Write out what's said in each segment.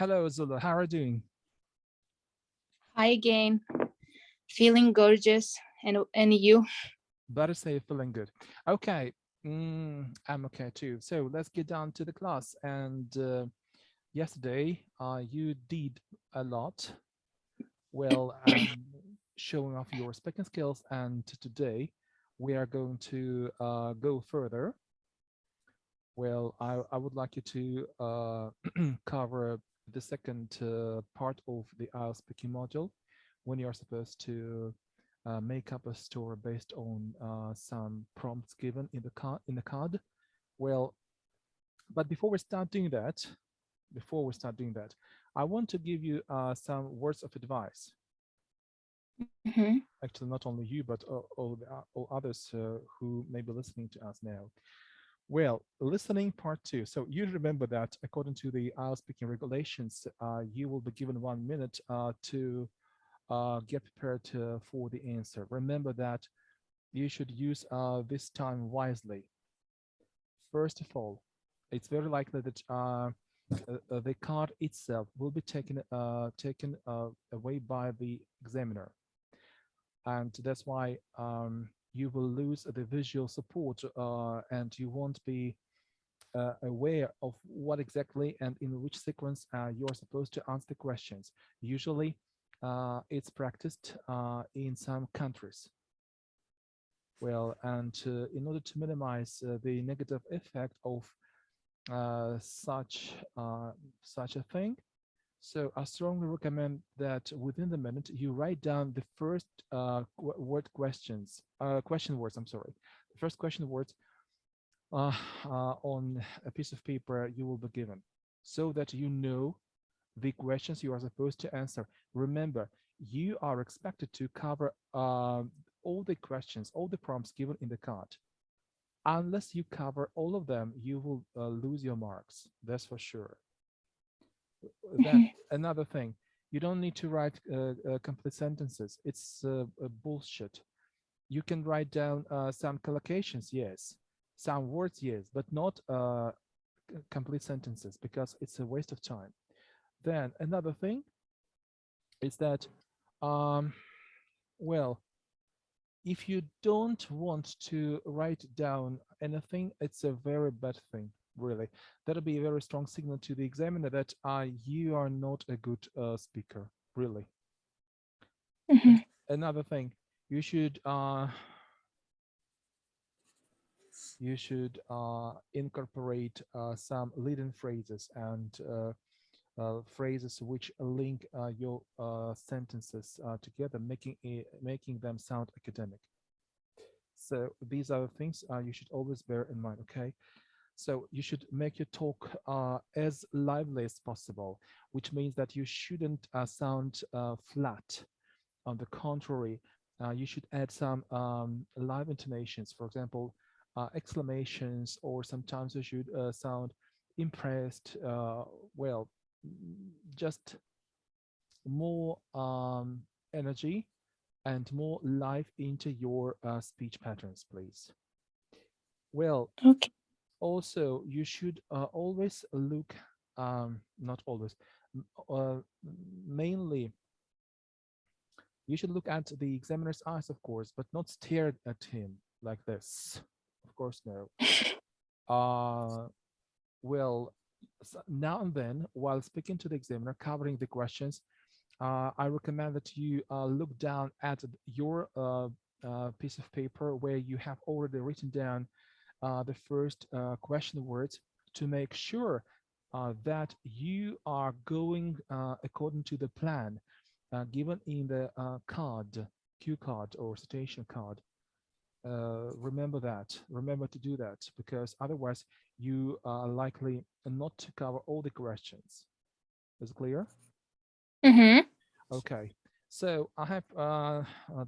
Hello, Azula. How are you doing? Hi again. Feeling gorgeous. And you? Better say you're feeling good. Okay, I'm okay too. So let's get down to the class. And yesterday, you did a lot. Well, showing off your speaking skills. And today, we are going to go further. Well, I would like you to cover the second part of the IELTS speaking module when you're supposed to make up a story based on some prompts given in the card. Well, but before we start doing that, I want to give you some words of advice. Mm-hmm. Actually, not only you, but all others who may be listening to us now. Well, listening part two. So you remember that according to the IELTS speaking regulations, you will be given 1 minute to get prepared for the answer. Remember that you should use this time wisely. First of all, it's very likely that the card itself will be taken away by the examiner, and that's why you will lose the visual support and you won't be aware of what exactly and in which sequence you're supposed to answer the questions. Usually, it's practiced in some countries. Well, and in order to minimize the negative effect of such a thing, so I strongly recommend that within the minute you write down the first question words. I'm sorry, the first question words on a piece of paper you will be given, so that you know the questions you are supposed to answer. Remember, you are expected to cover all the questions, all the prompts given in the card. Unless you cover all of them, you will lose your marks. That's for sure. Then another thing, you don't need to write complete sentences. It's bullshit. You can write down some collocations, yes, some words, yes, but not complete sentences because it's a waste of time. Then another thing is that, um, well, if you don't want to write down anything, it's a very bad thing, really. That'll be a very strong signal to the examiner that you are not a good speaker, really. Mm-hmm. And another thing, you should incorporate some leading phrases and phrases which link your sentences together, making them sound academic. So these are the things you should always bear in mind. Okay, so you should make your talk as lively as possible, which means that you shouldn't sound flat. On the contrary, you should add some live intonations. For example, exclamations, or sometimes you should sound impressed. Well, just more energy and more life into your speech patterns, please. Well, Okay. also, you should always look, not always, uh, mainly, you should look at the examiner's eyes, of course, but not stare at him like this. Of course, no. Uh, well, now and then, while speaking to the examiner, covering the questions, I recommend that you look down at your piece of paper where you have already written down the first question words to make sure that you are going according to the plan given in the card, cue card or citation card. Remember that. Remember to do that, because otherwise you are likely not to cover all the questions. Is it clear? Mm-hmm. Okay. So I have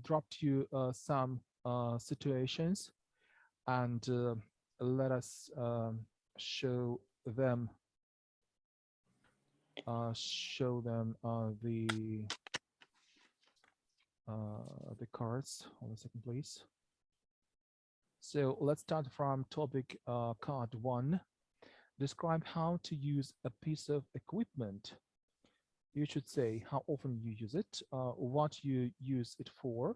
dropped you some situations, and let us show them the cards. Hold a second, please. So let's start from topic card one. Describe how to use a piece of equipment You should say how often you use it, what you use it for,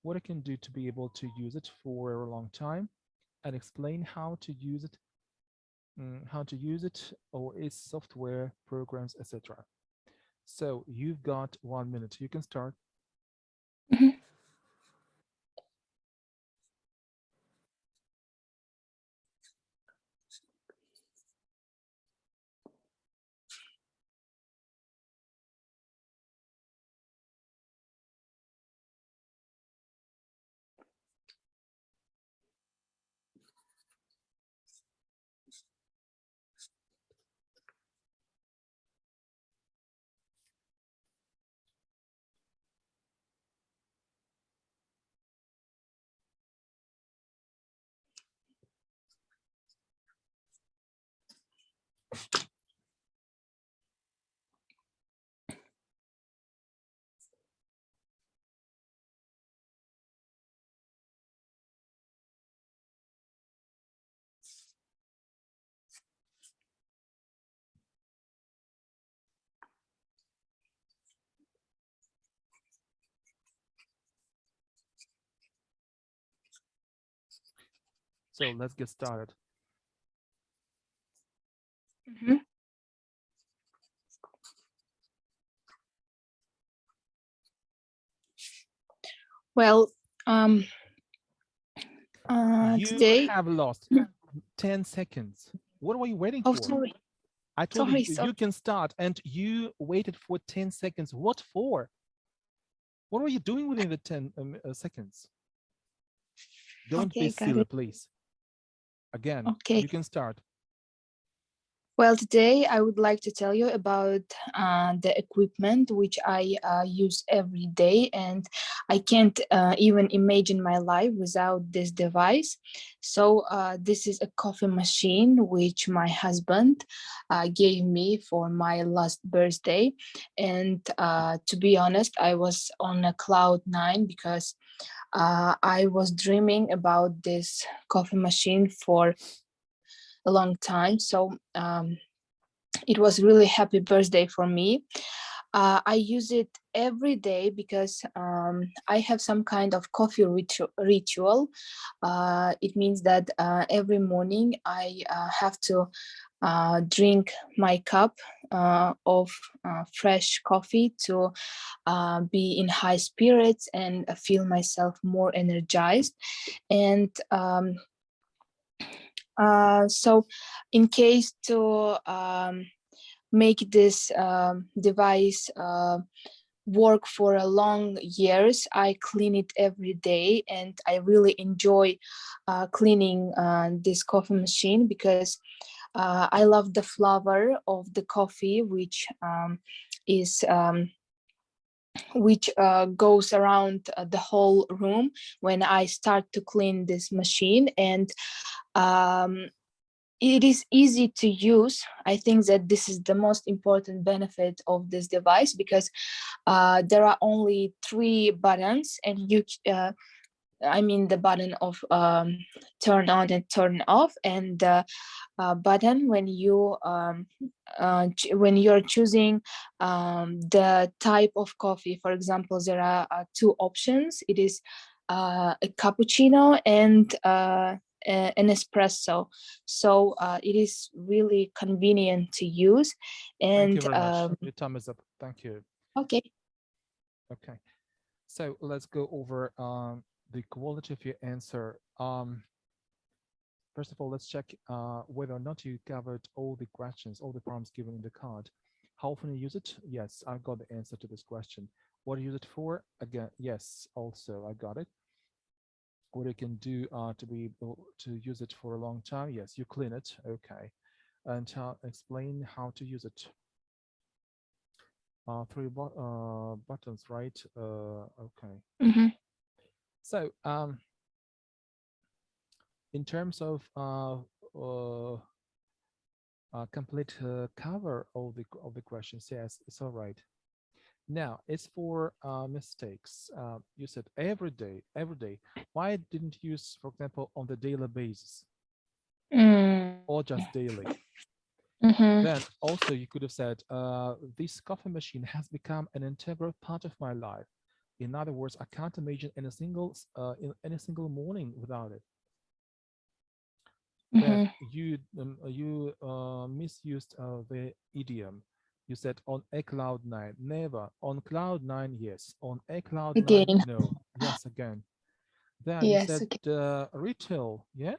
what it can do to be able to use it for a long time, and explain how to use it, or its software, programs, etc. So you've got 1 minute. You can start. Mhm. So let's get started. Mhm. Well, um, You today. have lost 10 seconds. What are you waiting Oh, for? sorry, I told you sorry, you sorry. can start and you waited for 10 seconds. What for? What are you doing within the 10 seconds? Don't be Okay, got silly, it. please. Again, Okay. you can start. Well, today I would like to tell you about the equipment which I use every day, and I can't even imagine my life without this device. So, this is a coffee machine which my husband gave me for my last birthday. And to be honest, I was on a cloud nine because I was dreaming about this coffee machine for a long time. So, it was really happy birthday for me. I use it every day because I have some kind of coffee ritual. It means that every morning I have to drink my cup of fresh coffee to be in high spirits and feel myself more energized. And so, in case to make this device work for a long years, I clean it every day, and I really enjoy cleaning this coffee machine because I love the flavor of the coffee is which goes around the whole room when I start to clean this machine. And um, it is easy to use. I think that this is the most important benefit of this device because there are only three buttons, and I mean the button of turn on and turn off, and the button when you're choosing the type of coffee. For example, there are two options. It is a cappuccino and an espresso. So it is really convenient to use. Thank you And very much. Your time is up. Thank you. okay. Okay. So let's go over the quality of your answer. First of all, let's check whether or not you covered all the questions, all the prompts given in the card. How often you use it? Yes, I've got the answer to this question. What do you use it for? Again, yes, also I got it. What you can do to be able to use it for a long time? Yes, you clean it. Okay. And explain how to use it. Three buttons, right? Okay. Mm-hmm. So in terms of complete cover of the questions, yes, it's all right. Now it's for mistakes. You said every day, every day. Why didn't you use, for example, on the daily basis Mm. or just daily? Mm-hmm. Then also you could have said, this coffee machine has become an integral part of my life. In other words, I can't imagine in any single morning without it. Then Mm-hmm. you misused the idiom. You said on a cloud nine. Never. On cloud nine, yes. On a cloud nine, Again. no. Yes, again. Then you Yes. said Okay. retail. Yeah.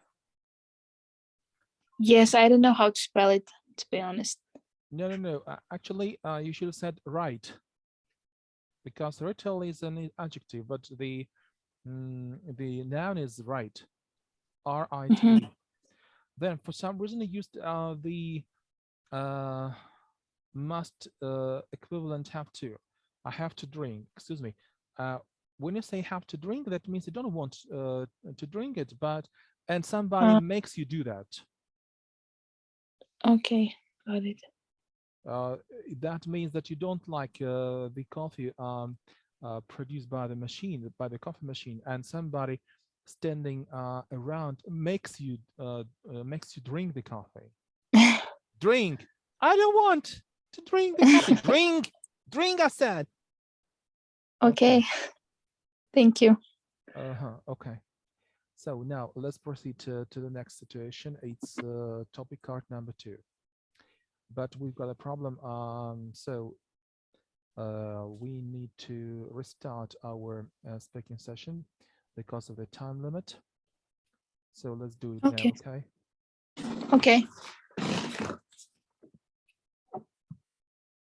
Yes, I don't know how to spell it, to be honest. No, no, no. Actually, you should have said right, because retail is an adjective, but the noun is right. Mm-hmm. R-I-T-E. Then for some reason you used the uh, must equivalent have to. I have to drink. Excuse me. Uh, when you say have to drink, that means you don't want to drink it, and somebody Uh, makes you do that. okay, got it. Uh, that means that you don't like the coffee produced by the machine, by the coffee machine, and somebody standing around makes you drink the coffee. Drink. I don't want to drink the coffee. Drink. Drink, I said. Okay, Okay. thank you. Uh-huh. Okay. So now let's proceed to the next situation. It's topic card number 2. But we've got a problem. We need to restart our speaking session because of the time limit. So let's do it now, Okay, okay? okay.